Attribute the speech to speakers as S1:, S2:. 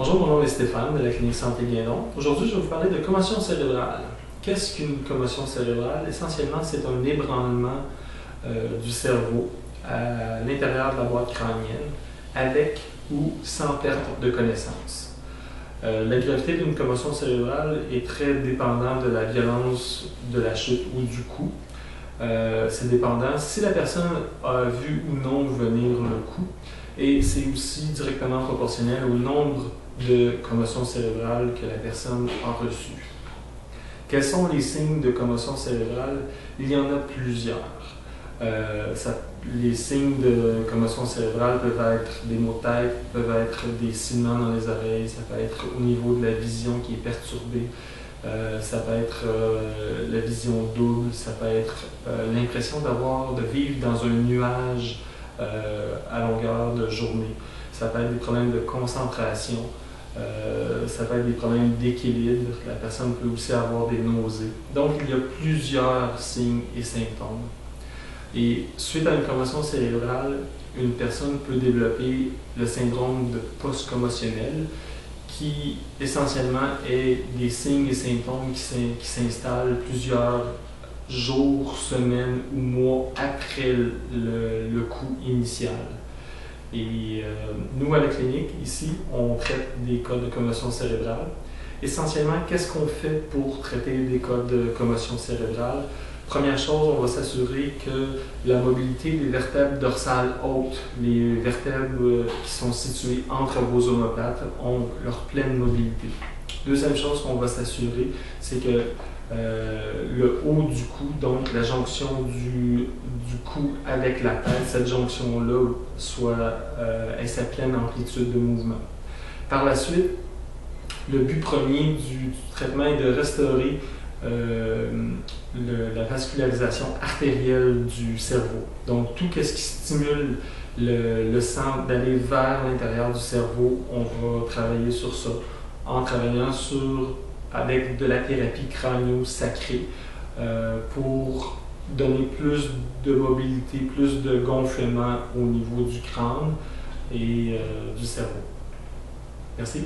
S1: Bonjour, mon nom est Stéphane de la clinique Santé Guédon. Aujourd'hui, je vais vous parler de commotion cérébrale. Qu'est-ce qu'une commotion cérébrale? Essentiellement, c'est un ébranlement du cerveau à l'intérieur de la boîte crânienne, avec ou sans perte de connaissance. La gravité d'une commotion cérébrale est très dépendante de la violence de la chute ou du coup. C'est dépendant si la personne a vu ou non venir le coup, et c'est aussi directement proportionnel au nombre de commotion cérébrale que la personne a reçues. Quels sont les signes de commotion cérébrale? Il y en a plusieurs. Les signes de commotion cérébrale peuvent être des maux de tête, peuvent être des sifflements dans les oreilles, ça peut être au niveau de la vision qui est perturbée, ça peut être la vision double, ça peut être l'impression de vivre dans un nuage à longueur de journée. Ça peut être des problèmes de concentration, ça peut être des problèmes d'équilibre. La personne peut aussi avoir des nausées. Donc, il y a plusieurs signes et symptômes. Et suite à une commotion cérébrale, une personne peut développer le syndrome de post-commotionnel, qui essentiellement est des signes et symptômes qui s'installent plusieurs jours, semaines ou mois après le coup initial. Et nous, à la clinique, ici, on traite des cas de commotion cérébrale. Essentiellement, qu'est-ce qu'on fait pour traiter des cas de commotion cérébrale? Première chose, on va s'assurer que la mobilité des vertèbres dorsales hautes, les vertèbres qui sont situées entre vos omoplates, ont leur pleine mobilité. Deuxième chose qu'on va s'assurer, c'est que le haut du cou, donc la jonction du cou avec la tête, cette jonction-là ait sa pleine amplitude de mouvement. Par la suite, le but premier du traitement est de restaurer la vascularisation artérielle du cerveau. Donc, tout ce qui stimule le sang d'aller vers l'intérieur du cerveau, on va travailler sur ça en travaillant avec de la thérapie crânio-sacrée pour donner plus de mobilité, plus de gonflement au niveau du crâne et du cerveau. Merci.